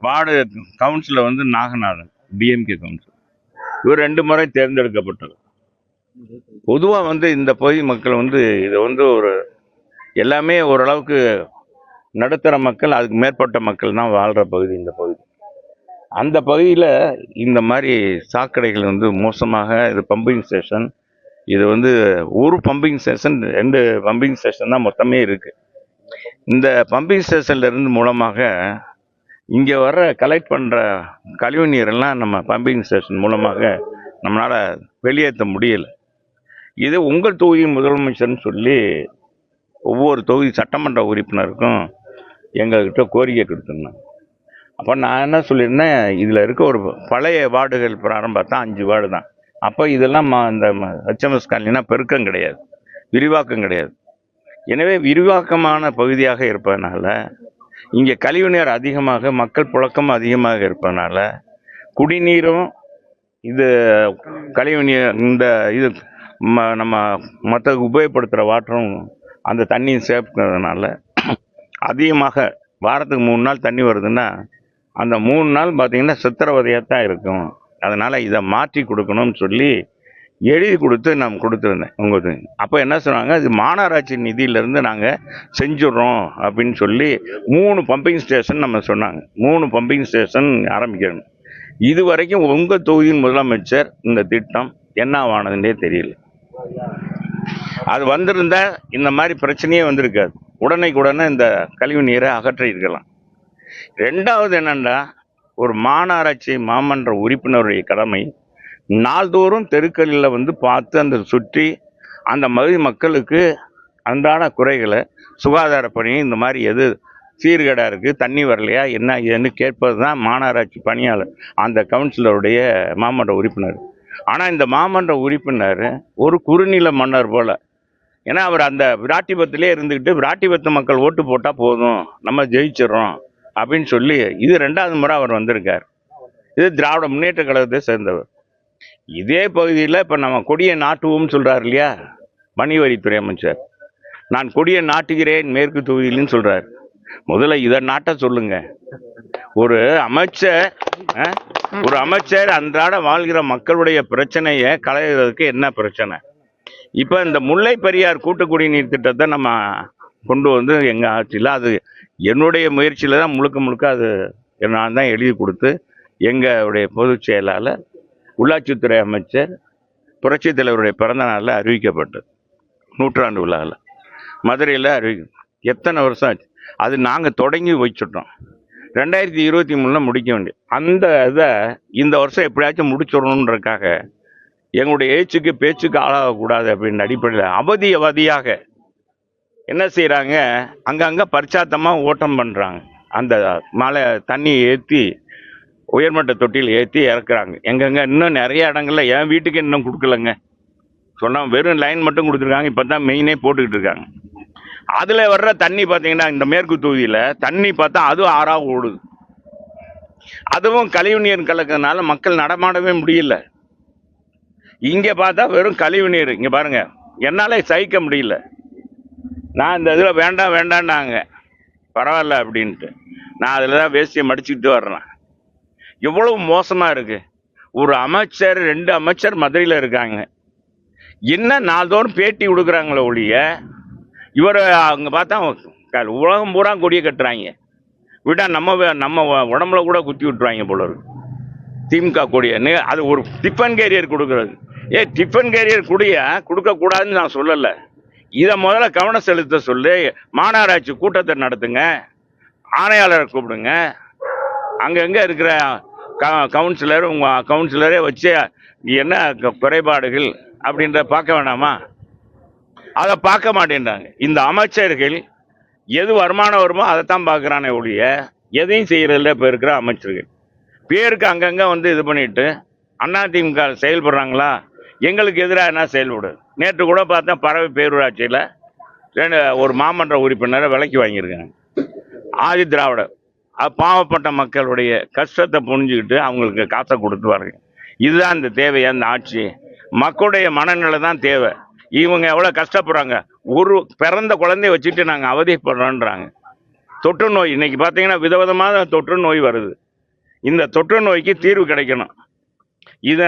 Ward councillor வந்து Naganathan, DMK councillor. இவர் 2 முறை தேர்ந்தெடுக்கப்பட்டவர். பொதுவாக வந்து இந்த பகுதி மக்கள் வந்து இதை வந்து ஒரு எல்லாமே ஓரளவுக்கு நடுத்தர மக்கள், அதுக்கு மேற்பட்ட மக்கள் தான் வாழ்கிற பகுதி இந்த பகுதி. அந்த பகுதியில் இந்த மாதிரி சாக்கடைகள் வந்து மோசமாக, இது பம்பிங் ஸ்டேஷன், இது வந்து ஒரு பம்பிங் ஸ்டேஷன் 2 பம்பிங் ஸ்டேஷன் தான் மொத்தமே இருக்குது. இந்த பம்பிங் ஸ்டேஷன்ல இருந்து மூலமாக இங்கே வர கலெக்ட் பண்ணுற கழிவு நீரெல்லாம் நம்ம பம்பிங் ஸ்டேஷன் மூலமாக நம்மளால் வெளியேற்ற முடியலை. இது உங்கள் தொகுதி முதலமைச்சர்னு சொல்லி ஒவ்வொரு தொகுதி சட்டமன்ற உறுப்பினருக்கும் எங்கள்கிட்ட கோரிக்கை கொடுத்துருந்தாங்க. அப்போ நான் என்ன சொல்லியிருந்தேன், இதில் இருக்க ஒரு பழைய வார்டுகள் பிரகாரம் பார்த்தா 5 வார்டு தான். அப்போ இதெல்லாம் இந்த HMS காலனினா பெருக்கம் கிடையாது, விரிவாக்கம் கிடையாது. எனவே விரிவாக்கமான பகுதியாக இருப்பதனால இங்கே கழிவுநீர் அதிகமாக, மக்கள் புழக்கம் அதிகமாக இருப்பதனால குடிநீரும் இது கழிவுநீர் இந்த இது நம்ம மற்ற உபயோகப்படுத்துகிற வாட்டரும் அந்த தண்ணியை சேர்க்கிறதுனால அதிகமாக வாரத்துக்கு 3 நாள் தண்ணி வருதுன்னா அந்த 3 நாள் பார்த்திங்கன்னா சித்திரவதையாக தான் இருக்கும். அதனால் இதை மாற்றி கொடுக்கணும்னு சொல்லி எழுதி கொடுத்து நான் கொடுத்துருந்தேன் உங்களுக்கு. அப்போ என்ன சொன்னாங்க, இது மாநகராட்சி நிதியிலேருந்து நாங்கள் செஞ்சுட்றோம் அப்படின்னு சொல்லி 3 பம்பிங் ஸ்டேஷன் நம்ம சொன்னாங்க. 3 பம்பிங் ஸ்டேஷன் ஆரம்பிக்கணும். இது வரைக்கும் உங்கள் தொகுதியின் முதலமைச்சர் இந்த திட்டம் என்னவானதுன்னே தெரியல. அது வந்திருந்தா இந்த மாதிரி பிரச்சனையே வந்திருக்காது. உடனே இந்த கழிவு நீரை அகற்றி இருக்கலாம். 2வது என்னென்னா, ஒரு மாநகராட்சி மாமன்ற உறுப்பினருடைய கடமை நாள்தோறும் தெருக்களில் வந்து பார்த்து அந்த சுற்றி அந்த மகிழ் மக்களுக்கு அன்றாட குறைகளை, சுகாதார பணி, இந்த மாதிரி எது சீர்கேடாக இருக்குது, தண்ணி வரலையா, என்ன ஏன்னு கேட்பது தான் மாநகராட்சி பணியாளர், அந்த கவுன்சிலருடைய மாமன்ற உறுப்பினர். ஆனால் இந்த மாமன்ற உறுப்பினர் ஒரு குறுநில மன்னர் போல். ஏன்னா அவர் அந்த விராட்டிபத்திலே இருந்துக்கிட்டு விராட்டிபத்து மக்கள் ஓட்டு போட்டால் போதும், நம்ம ஜெயிச்சிடறோம் அப்படின்னு சொல்லி இது 2வது முறை அவர் வந்திருக்கார். இது திராவிட முன்னேற்ற கழகத்தை சேர்ந்தவர். இதே பகுதியில் இப்போ நம்ம கொடியை நாட்டுவோம்னு சொல்கிறார் இல்லையா வணிகவரித்துறை அமைச்சர், நான் கொடியை நாட்டுகிறேன் மேற்கு தொகுதியிலும் சொல்கிறார். முதல்ல இதை நாட்ட சொல்லுங்க. ஒரு அமைச்சர் அன்றாட வாழ்கிற மக்களுடைய பிரச்சனையை களைகிறதுக்கு என்ன பிரச்சனை? இப்போ இந்த முல்லை பெரியார் கூட்டு குடிநீர் திட்டத்தை நம்ம கொண்டு வந்து எங்கள் ஆட்சியில், அது என்னுடைய முயற்சியில் தான் முழுக்க அது நான் தான் எழுதி கொடுத்து எங்களுடைய பொதுச் செயலாளர், உள்ளாட்சித்துறை அமைச்சர், புரட்சித் தலைவருடைய பிறந்த நாளில் அறிவிக்கப்பட்டது. 100ஆண்டு விழாவில் மதுரையில் எத்தனை வருஷம் ஆச்சு. அது நாங்கள் தொடங்கி வச்சுட்டோம். 2023 முடிக்க வேண்டியது அந்த இதை இந்த வருஷம் எப்படியாச்சும் முடிச்சிடணுன்றக்காக எங்களுடைய பேச்சுக்கு ஆளாகக்கூடாது அப்படின்ற அடிப்படையில் அவதியாக என்ன செய்கிறாங்க, அங்கங்கே பரிச்சாத்தமாக ஓட்டம் பண்ணுறாங்க. அந்த மழை தண்ணியை ஏற்றி உயர்மட்ட தொட்டியில் ஏற்றி இறக்குறாங்க. எங்கெங்க இன்னும் நிறைய இடங்கள்ல என் வீட்டுக்கு இன்னும் கொடுக்கலங்க. சொன்னால் வெறும் லைன் மட்டும் கொடுத்துருக்காங்க. இப்போ தான் மெயினே போட்டுக்கிட்டு இருக்காங்க. அதில் வர்ற தண்ணி பார்த்தீங்கன்னா இந்த மேற்கு தொகுதியில் தண்ணி பார்த்தா அதுவும் ஆறாக ஓடுது. அதுவும் கழிவு நீர் கலக்கிறதுனால மக்கள் நடமாடவே முடியல. இங்கே பார்த்தா வெறும் கழிவு நீர். இங்கே பாருங்க, என்னால் சகிக்க முடியல. நான் இந்த இதில் வேண்டாண்டாங்க, பரவாயில்ல அப்படின்ட்டு நான் அதில் தான் வேஷ்டியை மடிச்சுக்கிட்டு வர்றேன். எவ்வளவு மோசமாக இருக்குது. ஒரு அமைச்சர் 2 அமைச்சர் மதுரையில் இருக்காங்க. என்ன நாள்தோறும் பேட்டி கொடுக்குறாங்களே ஒழிய, இவர் அங்கே பார்த்தா உலகம் பூரா கொடியை கட்டுறாங்க. விட்டால் நம்ம உடம்புல கூட குத்தி விட்டுருவாங்க போல இருக்கு திமுக கொடியன்னு. அது ஒரு டிஃபன் கேரியர் கொடுக்குறது. டிஃபன் கேரியர் கொடுக்கக்கூடாதுன்னு நான் சொல்லலை. இதை முதல்ல கவனம் செலுத்த சொல்லி மாநகராட்சி கூட்டத்தை நடத்துங்க, ஆணையாளரை கூப்பிடுங்க, அங்கங்கே இருக்கிற கவுன்சிலர், உங்கள் கவுன்சிலரே வச்சு என்ன குறைபாடுகள் அப்படின்ற பார்க்க வேணாமா? அதை பார்க்க மாட்டேன்றாங்க. இந்த அமைச்சர்கள் எது வருமானம் வருமோ அதைத்தான் பார்க்குறானே ஒழிய எதையும் செய்கிறதில்ல. இப்போ இருக்கிற அமைச்சர்கள் பேருக்கு அங்கங்கே வந்து இது பண்ணிட்டு அதிமுக செயல்படுறாங்களா, எங்களுக்கு எதிராக என்ன செயல்படுது. நேற்று கூட பார்த்தா பறவை பேரூராட்சியில் ஒரு மாமன்ற உறுப்பினரை விலைக்கு வாங்கியிருக்காங்க. ஆதி திராவிடர் பாவப்பட்ட மக்களுடைய கஷ்டத்தை புரிஞ்சுக்கிட்டு அவங்களுக்கு காசை கொடுத்து வாருங்க. இதுதான் இந்த தேவையா இந்த ஆட்சி? மக்களுடைய மனநிலை தான் தேவை. இவங்க எவ்வளோ கஷ்டப்படுறாங்க. ஒரு பிறந்த குழந்தைய வச்சுட்டு நாங்கள் அவதிப்படுறோன்றாங்க. தொற்று நோய் இன்னைக்கு பார்த்தீங்கன்னா விதவிதமான தொற்று நோய் வருது. இந்த தொற்று நோய்க்கு தீர்வு கிடைக்கணும். இதை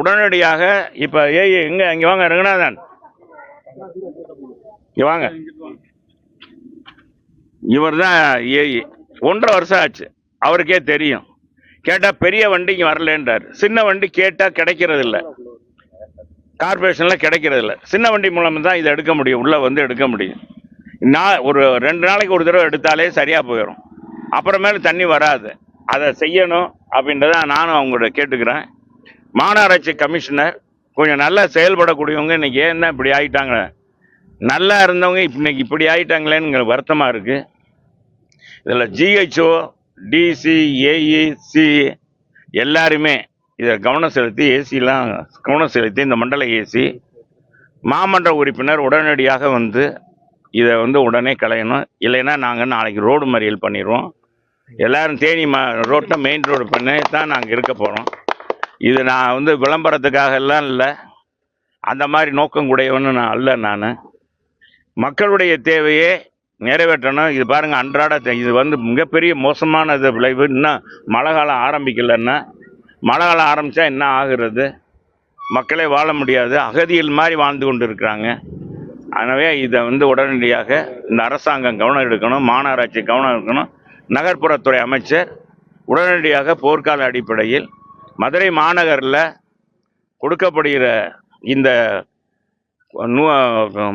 உடனடியாக இப்போ எங்கே இங்கே வாங்க ரங்கநாதன், இங்கே வாங்க. இவர் தான் ஏஇ. 1.5 வருஷம் ஆச்சு. அவருக்கே தெரியும். கேட்டால் பெரிய வண்டி இங்கே வரலன்றார். சின்ன வண்டி கேட்டால் கிடைக்கிறது இல்லை, கார்பரேஷனில் கிடைக்கிறது இல்லை. சின்ன வண்டி மூலம் தான் இதை எடுக்க முடியும், உள்ளே வந்து எடுக்க முடியும். ஒரு 2 நாளைக்கு ஒரு தடவை எடுத்தாலே சரியாக போயிடும். அப்புறமேல தண்ணி வராது. அதை செய்யணும் அப்படின்றத நானும் அவங்களோட கேட்டுக்கிறேன். மாநகராட்சி கமிஷனர் கொஞ்சம் நல்லா செயல்படக்கூடியவங்க இன்னைக்கு ஏன்னா இப்படி ஆகிட்டாங்க, நல்லா இருந்தவங்க இன்னைக்கு இப்படி ஆகிட்டாங்களேன்னு வருத்தமாக இருக்குது. இதில் ஜிஹெச்ஓ, டிசி, ஏஇ, சி எல்லாருமே இதை கவனம் செலுத்தி, ஏசிலாம் கவனம் செலுத்தி, இந்த மண்டல ஏசி மாமன்ற உறுப்பினர் உடனடியாக வந்து இதை வந்து உடனே களையணும். இல்லைன்னா நாங்கள் நாளைக்கு ரோடு மறியல் பண்ணிடுவோம். எல்லாரும் தேனி ரோட்டை மெயின் ரோடு பண்ணி தான் நாங்கள் இருக்க போகிறோம். இது நான் வந்து விளம்பரத்துக்காக எல்லாம் இல்லை, அந்த மாதிரி நோக்கம் கூடையவன்னு நான் அல்ல. நான் மக்களுடைய தேவையே நிறைவேற்றணும். இது பாருங்கள், அன்றாட இது வந்து மிகப்பெரிய மோசமான இது விளைவு. இன்னும் மழை காலம் ஆரம்பிக்கலைன்னா, மழை காலம் ஆரம்பித்தா என்ன ஆகுறது? மக்களே வாழ முடியாது, அகதிகள் மாதிரி வாழ்ந்து கொண்டு இருக்கிறாங்க. எனவே இதை வந்து உடனடியாக இந்த அரசாங்கம் கவனம் எடுக்கணும், மாநகராட்சி கவனம் எடுக்கணும். நகர்ப்புறத்துறை அமைச்சர் உடனடியாக போர்க்கால அடிப்படையில் மதுரை மாநகரில் கொடுக்கப்படுகிற இந்த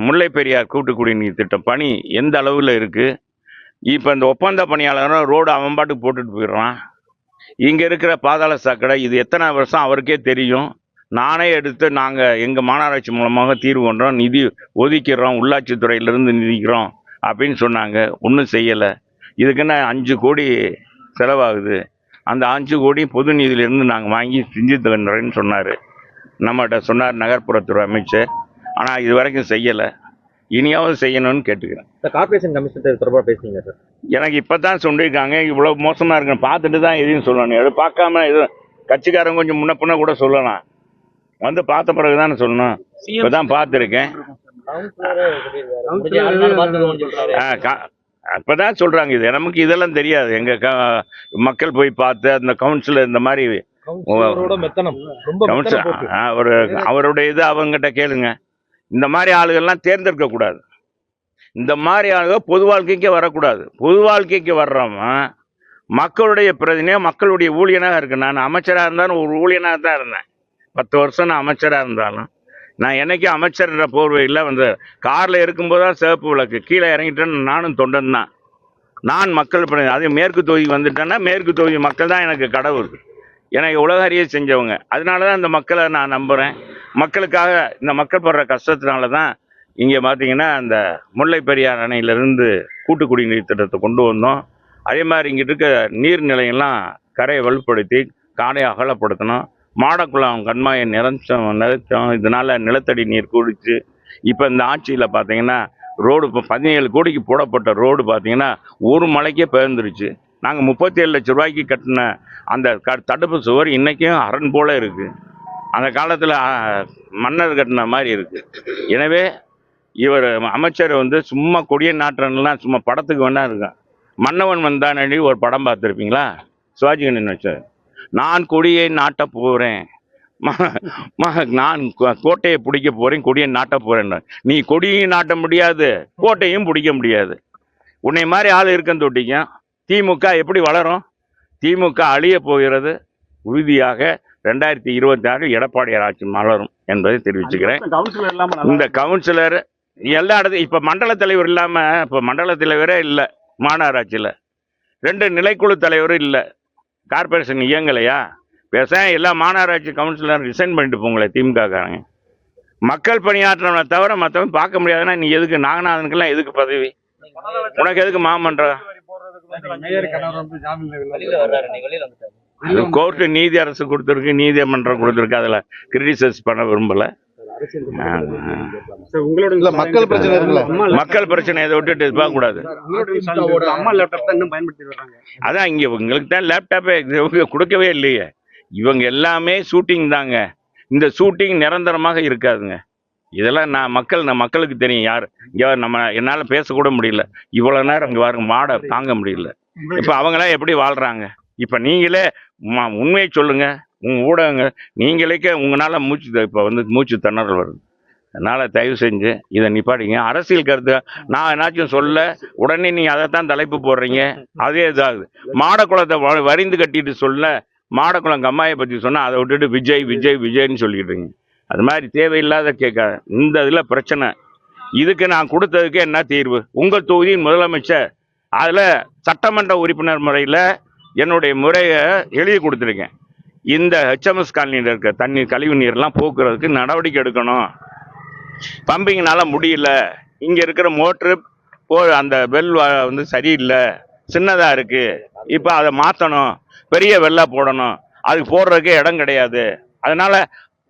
முல்லை பெரியார் கூட்டு குடிநீர் திட்டம் பணி எந்த அளவில் இருக்குது? இப்போ இந்த ஒப்பந்த பணியாளரும் ரோடு அவன் பாட்டுக்கு போட்டுட்டு போயிடுறான். இங்கே இருக்கிற பாதாள சாக்கடை இது எத்தனை வருஷம் அவருக்கே தெரியும். நானே எடுத்து நாங்கள் எங்கள் மாநகராட்சி மூலமாக தீர்வு கொண்டோம், நிதி ஒதுக்கிறோம், உள்ளாட்சித்துறையிலிருந்து நிதிக்கிறோம் அப்படின்னு சொன்னாங்க. ஒன்றும் செய்யலை. இதுக்குன்னு 5 கோடி செலவாகுது. அந்த 5 கோடி பொது நிதியிலிருந்து நாங்கள் வாங்கி செஞ்சு தரேன்னு சொன்னார், நம்மகிட்ட சொன்னார் நகர்ப்புறத்துறை அமைச்சர். ஆனால் இது வரைக்கும் செய்யலை. இனியாவது செய்யணும்னு கேட்டுக்கிறேன். கார்பரேஷன் கமிஷனர் தொடர்பாக பேசுனீங்க சார். எனக்கு இப்போ தான் சொல்லியிருக்காங்க இவ்வளோ மோசமாக இருக்குன்னு. பார்த்துட்டு தான் எதையும் சொல்லணும். எதுவும் பார்க்காம எதுவும் கட்சிக்காரங்க கொஞ்சம் முன்ன பின்ன கூட சொல்லலாம், வந்து பார்த்த பிறகு தானே சொல்லணும். இப்போ தான் பார்த்துருக்கேன். அப்பதான் சொல்றாங்க. இது நமக்கு இதெல்லாம் தெரியாது. எங்க மக்கள் போய் பார்த்து அந்த கவுன்சிலர் இந்த மாதிரி ஒரு அவருடைய இது அவங்ககிட்ட கேளுங்க. இந்த மாதிரி ஆளுகள்லாம் தேர்ந்தெடுக்க கூடாது. இந்த மாதிரி ஆளுகள் பொது வாழ்க்கைக்கே வரக்கூடாது. பொது வாழ்க்கைக்கு வர்றவன் மக்களுடைய பிரதிநிதியாக, மக்களுடைய ஊழியனாக இருக்கு. நான் அமைச்சராக இருந்தாலும் ஒரு ஊழியனாக தான் இருந்தேன். 10 வருஷம் நான் அமைச்சராக இருந்தாலும் நான் என்னைக்கும் அமைச்சர்ன்ற போர்வையில் வந்து காரில் இருக்கும்போது தான் சிவப்பு விளக்கு, கீழே இறங்கிட்டேன்னு நானும் தொண்டன் தான். நான் மக்கள் பிரதிநிதி. அதே மேற்கு தொகுதி வந்துட்டேன்னா மேற்கு தொகுதி மக்கள் தான் எனக்கு கடவுள், எனக்கு உலக அறிய செஞ்சவங்க. அதனால தான் இந்த மக்களை நான் நம்புகிறேன். மக்களுக்காக இந்த மக்கள் படுற கஷ்டத்தினால தான் இங்கே பார்த்தீங்கன்னா அந்த முல்லை பெரியார் அணையிலிருந்து கூட்டு குடிநீர் திட்டத்தை கொண்டு வந்தோம். அதே மாதிரி இங்கிட்டு இருக்க நீர்நிலையெல்லாம் கரையை வலுப்படுத்தி காடை அகலப்படுத்தணும். மாடக்குளம் கண்மாயை நிறச்சோம். இதனால் நிலத்தடி நீர் கூடிச்சு. இப்போ இந்த ஆட்சியில் பார்த்தீங்கன்னா ரோடு இப்போ 17 கோடிக்கு போடப்பட்ட ரோடு பார்த்தீங்கன்னா ஒரு மலைக்கே பெயர்ந்துருச்சு. நாங்கள் 37 லட்சம் ரூபாய்க்கு கட்டின அந்த தடுப்பு சுவர் இன்றைக்கும் அரண் போல் இருக்குது. அந்த காலத்தில் மன்னர் கட்டின மாதிரி இருக்குது. எனவே இவர் அமைச்சர் வந்து சும்மா கொடிய நாட்டுறன்லாம் சும்மா படத்துக்கு வேணா இருக்கான். மன்னவன் வந்தானடி ஒரு படம் பார்த்துருப்பீங்களா? சிவாஜி கணேசன் வச்சார். நான் கொடியை நாட்ட போகிறேன், நான் கோட்டையை பிடிக்க போகிறேன், கொடியை நாட்ட போகிறேன். நீ கொடியையும் நாட்ட முடியாது, கோட்டையும் பிடிக்க முடியாது. உன்னை மாதிரி ஆள் இருக்கன்னு தொட்டிக்கும். திமுக எப்படி வளரும்? திமுக அழிய போகிறது உறுதியாக. 2026 எடப்பாடியார் ஆட்சி மலரும் என்பதை தெரிவிச்சுக்கிறேன். இந்த கவுன்சிலர் எல்லா இடத்துலையும் இப்போ மண்டல தலைவர் இல்லாமல், இப்போ மண்டல தலைவரே இல்லை மாநகராட்சியில், 2 நிலைக்குழு தலைவரும் இல்லை. கார்பரேஷன் இயங்கலையா? பேச எல்லா மாநகராட்சி கவுன்சிலர் ரிசைன் பண்ணிட்டு போங்களே திமுக காரங்க. மக்கள் பணியாற்றவனை தவிர மற்றவன் பார்க்க முடியாதுன்னா நீ எதுக்கு? நாகநாதனுக்கெல்லாம் எதுக்கு பதவி? உனக்கு எதுக்கு மாமன்றம்? கோர்ட்டு நீதி அரசு கொடுத்துருக்கு, நீதிமன்றம் கொடுத்துருக்கு. அதில் கிரிட்டிசைஸ் பண்ண விரும்பல. மக்கள் பிரச்சனை இதை விட்டுட்டு பார்க்க கூடாது. அதான் இங்க உங்களுக்கு தான் லேப்டாப்பே கொடுக்கவே இல்லையே. இவங்க எல்லாமே ஷூட்டிங் தாங்க. இந்த ஷூட்டிங் நிரந்தரமாக இருக்காதுங்க. இதெல்லாம் மக்களுக்கு தெரியும். யார் நம்ம என்னால் பேசக்கூட முடியல. இவ்வளோ நேரம் இங்கே பாருங்க, மாடை தாங்க முடியல. இப்போ அவங்களாம் எப்படி வாழ்கிறாங்க? இப்போ நீங்களே உண்மையை சொல்லுங்க, உங்கள் ஊடகங்க நீங்களே உங்களால் இப்போ வந்து மூச்சு திணறல் வருது. அதனால் தயவு செஞ்சு இதை நிப்பாட்டிங்க. அரசியல் கருத்து நான் என்னாச்சும் சொல்ல உடனே நீங்கள் அதைத்தான் தலைப்பு போடுறீங்க. அதே இதாகுது. மாடக்குளத்தை வரிந்து கட்டிட்டு சொல்ல மாடக்குளம் கம்மாயை பற்றி சொன்னால் அதை விட்டுட்டு விஜய் விஜய் விஜய்ன்னு சொல்லிக்கிட்டீங்க. அது மாதிரி தேவையில்லாத கேட்க இந்த இதில் பிரச்சனை. இதுக்கு நான் கொடுத்ததுக்கு என்ன தீர்வு? உங்கள் தொகுதியின் முதலமைச்சர் அதில் சட்டமன்ற உறுப்பினர் முறையில் என்னுடைய முறையை எழுதி கொடுத்துருக்கேன். இந்த ஹெச்எம்எஸ் காலனியில் இருக்க தண்ணீர் கழிவு நீர்லாம் போக்குறதுக்கு நடவடிக்கை எடுக்கணும். பம்பிங்னால முடியல, இங்கே இருக்கிற மோட்ரு அந்த வெல் வந்து சரியில்லை, சின்னதாக இருக்குது, இப்போ அதை மாற்றணும், பெரிய வெள்ளா போடணும், அதுக்கு போடுறதுக்கு இடம் கிடையாது, அதனால்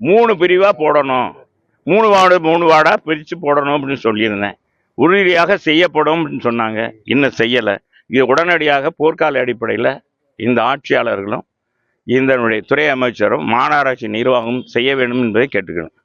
3 பிரிவாக போடணும், 3 வார்டாக பிரித்து போடணும் அப்படின்னு சொல்லியிருந்தேன். உறுதியாக செய்யப்படும் அப்படின்னு சொன்னாங்க. இன்னும் செய்யலை. இது உடனடியாக போர்க்கால அடிப்படையில் இந்த ஆட்சியாளர்களும் இந்த துறை அமைச்சரும் மாநகராட்சி நிர்வாகமும் செய்ய வேண்டும் என்பதை கேட்டுக்கிறேன்.